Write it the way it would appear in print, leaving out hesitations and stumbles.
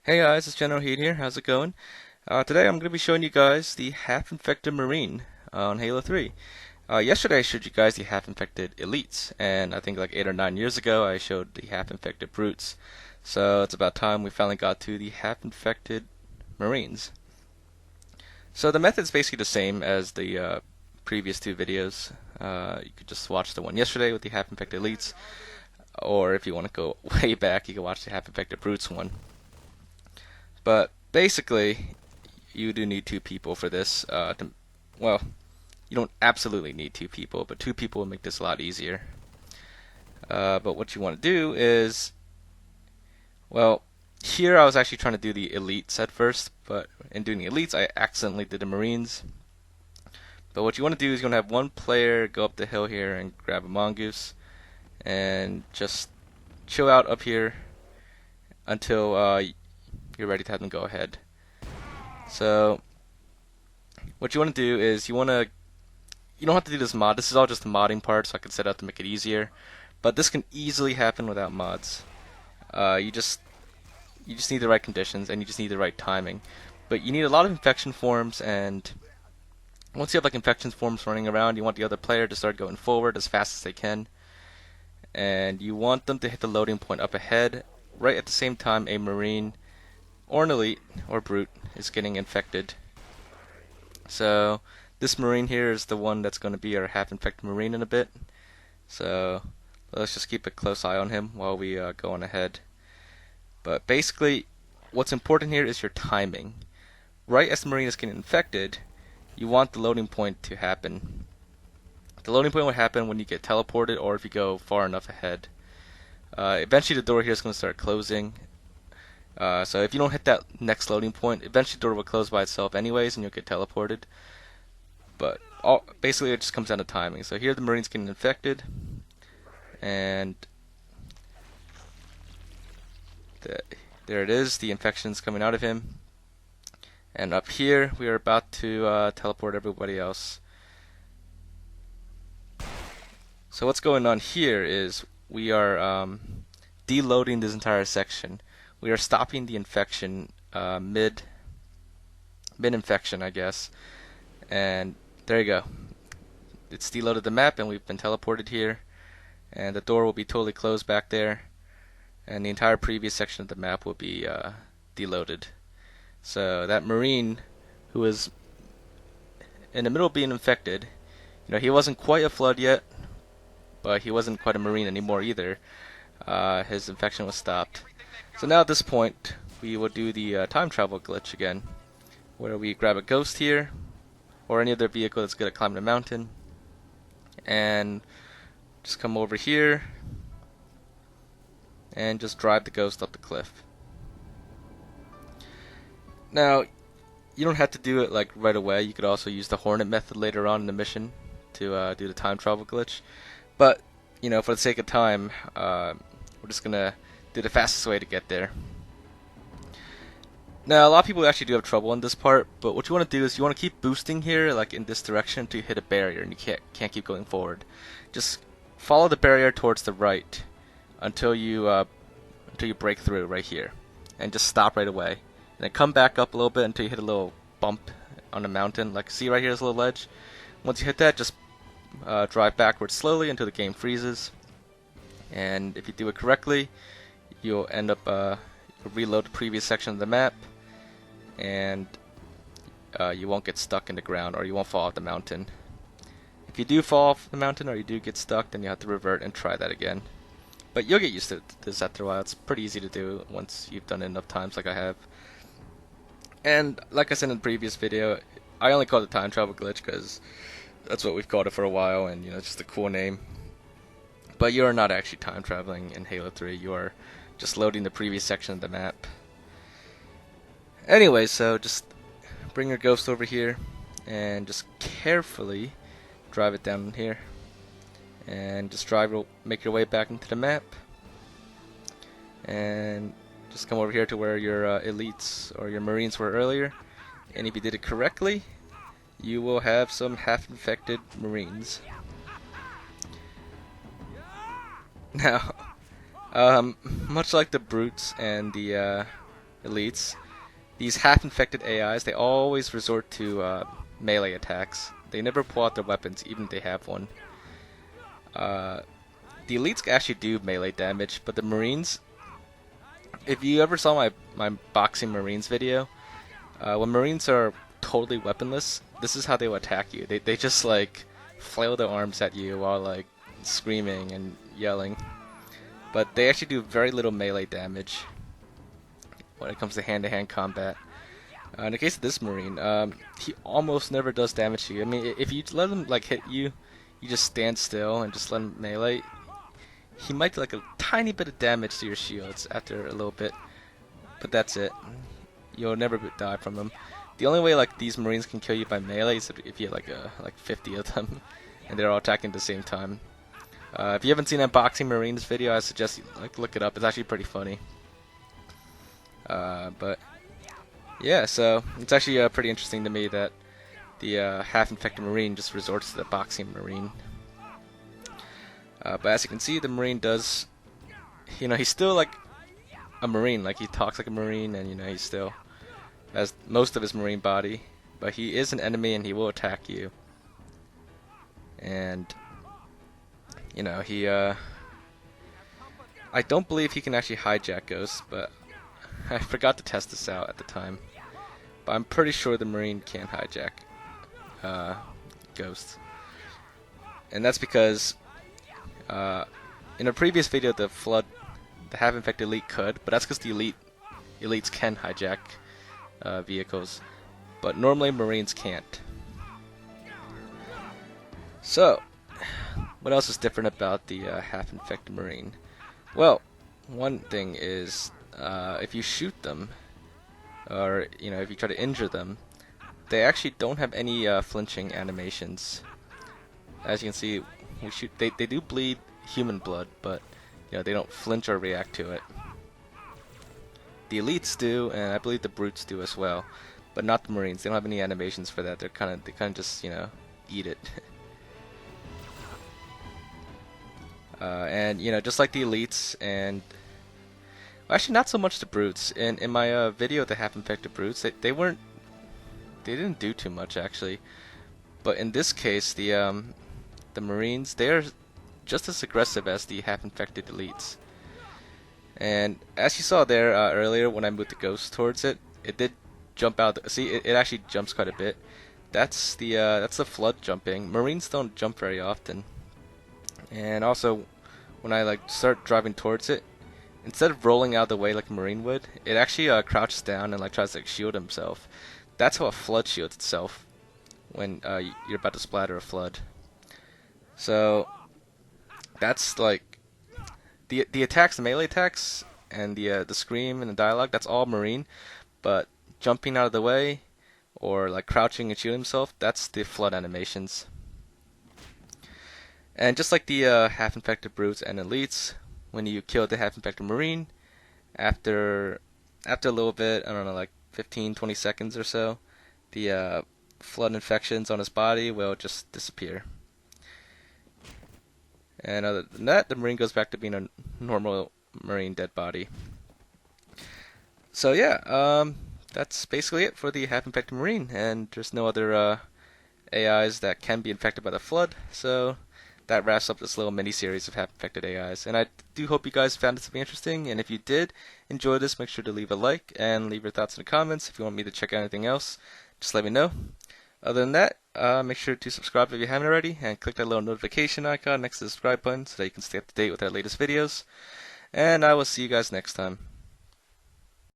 Hey guys, it's Generalkidd here. How's it going? Today I'm going to be showing you guys the half-infected Marine on Halo 3. Yesterday I showed you guys the half-infected Elites, and I think like 8 or 9 years ago I showed the half-infected Brutes. So it's about time we finally got to the half-infected Marines. So the method's basically the same as the previous two videos. You could just watch the one yesterday with the half-infected Elites, or if you want to go way back, you can watch the half-infected Brutes one. But basically, you do need two people for this. Well, you don't absolutely need two people, but two people will make this a lot easier. But what you want to do is, well, here I was actually trying to do the elites at first, but in doing the elites, I accidentally did the Marines. But what you want to do is you want to have one player go up the hill here and grab a mongoose, and just chill out up here until you're ready to have them go ahead. So what you want to do is you don't have to do this mod. This is all just the modding part, so I can set it up to make it easier. But this can easily happen without mods. You just need the right conditions and you just need the right timing. But you need a lot of infection forms, and once you have like infection forms running around, you want the other player to start going forward as fast as they can, and you want them to hit the loading point up ahead, right at the same time a Marine or an Elite or Brute is getting infected. So this Marine here is the one that's going to be our half-infected Marine in a bit. So let's just keep a close eye on him while we go on ahead. But basically, what's important here is your timing. Right as the Marine is getting infected, you want the loading point to happen. The loading point will happen when you get teleported or if you go far enough ahead. Eventually the door here is going to start closing. So if you don't hit that next loading point, eventually the door will close by itself anyways and you'll get teleported. But basically it just comes down to timing. So here the Marine's getting infected, and there it is, the infection's coming out of him. And up here we are about to teleport everybody else. So what's going on here is we are deloading this entire section. We are stopping the infection mid-infection, I guess. And there you go. It's deloaded the map and we've been teleported here. And the door will be totally closed back there. And the entire previous section of the map will be deloaded. So that Marine who was in the middle of being infected, he wasn't quite a Flood yet, but he wasn't quite a Marine anymore either. His infection was stopped. So now at this point, we will do the time travel glitch again, where we grab a ghost here, or any other vehicle that's good at climbing a mountain, and just come over here, and just drive the ghost up the cliff. Now, you don't have to do it like right away. You could also use the Hornet method later on in the mission to do the time travel glitch. But, for the sake of time, we're just going to do the fastest way to get there. Now, a lot of people actually do have trouble in this part, but what you want to do is you want to keep boosting here, like in this direction, until you hit a barrier and you can't keep going forward. Just follow the barrier towards the right until you break through right here, and just stop right away. And then come back up a little bit until you hit a little bump on the mountain. Like, see right here is a little ledge. Once you hit that, just drive backwards slowly until the game freezes. And if you do it correctly, you'll end up reload the previous section of the map, and you won't get stuck in the ground, or you won't fall off the mountain. If you do fall off the mountain or you do get stuck, then you have to revert and try that again. But you'll get used to this after a while. It's pretty easy to do once you've done it enough times like I have. And like I said in the previous video, I only call it the time travel glitch because that's what we've called it for a while, and it's just a cool name. But you are not actually time traveling in Halo 3. You are just loading the previous section of the map. Anyway, so just bring your ghost over here and just carefully drive it down here, and just make your way back into the map, and just come over here to where your elites or your Marines were earlier. And if you did it correctly, you will have some half-infected Marines. Now, much like the Brutes and the elites, these half-infected AIs, they always resort to melee attacks. They never pull out their weapons, even if they have one. The elites actually do melee damage, but the Marines, if you ever saw my boxing Marines video, when Marines are totally weaponless, this is how they will attack you. They just like flail their arms at you while like screaming and yelling. But they actually do very little melee damage when it comes to hand-to-hand combat. In the case of this Marine, he almost never does damage to you. I mean, if you let him like hit you, you just stand still and just let him melee. He might do like a tiny bit of damage to your shields after a little bit, but that's it. You'll never die from him. The only way like these Marines can kill you by melee is if you have like 50 of them, and they're all attacking at the same time. If you haven't seen that boxing Marines video, I suggest you like look it up. It's actually pretty funny. But yeah, so it's actually pretty interesting to me that the half-infected Marine just resorts to the boxing Marine. But as you can see, the Marine does, he's still like a Marine. Like he talks like a Marine, and he still has most of his Marine body. But he is an enemy, and he will attack you. And I don't believe he can actually hijack ghosts, but I forgot to test this out at the time. But I'm pretty sure the Marine can hijack ghosts. And that's because in a previous video, the half-infected elite could, but that's because the elites can hijack vehicles, but normally Marines can't. So, what else is different about the half-infected Marine? Well, one thing is if you shoot them, or if you try to injure them, they actually don't have any flinching animations. As you can see, they do bleed human blood, but they don't flinch or react to it. The elites do, and I believe the brutes do as well, but not the Marines. They don't have any animations for that. They kind of just eat it. And just like the elites, and actually not so much the brutes. In my video of the half-infected brutes, they didn't do too much actually. But in this case, the Marines, they're just as aggressive as the half-infected elites. And as you saw there earlier, when I moved the ghost towards it, it did jump out. See, it actually jumps quite a bit. That's the flood jumping. Marines don't jump very often. And also, when I start driving towards it, instead of rolling out of the way like a Marine would, it actually crouches down and tries to shield himself. That's how a flood shields itself when you're about to splatter a flood. So that's like the attacks, the melee attacks, and the scream and the dialogue. That's all Marine, but jumping out of the way or crouching and shooting himself, that's the flood animations. And just like the half-infected brutes and elites, when you kill the half-infected Marine, after a little bit, I don't know, 15-20 seconds or so, the flood infections on his body will just disappear. And other than that, the Marine goes back to being a normal Marine dead body. So yeah, that's basically it for the half-infected Marine, and there's no other AIs that can be infected by the flood, so that wraps up this little mini-series of half-infected AIs. And I do hope you guys found this to be interesting, and if you did enjoy this, make sure to leave a like and leave your thoughts in the comments. If you want me to check out anything else, just let me know. Other than that, make sure to subscribe if you haven't already, and click that little notification icon next to the subscribe button so that you can stay up to date with our latest videos. And I will see you guys next time.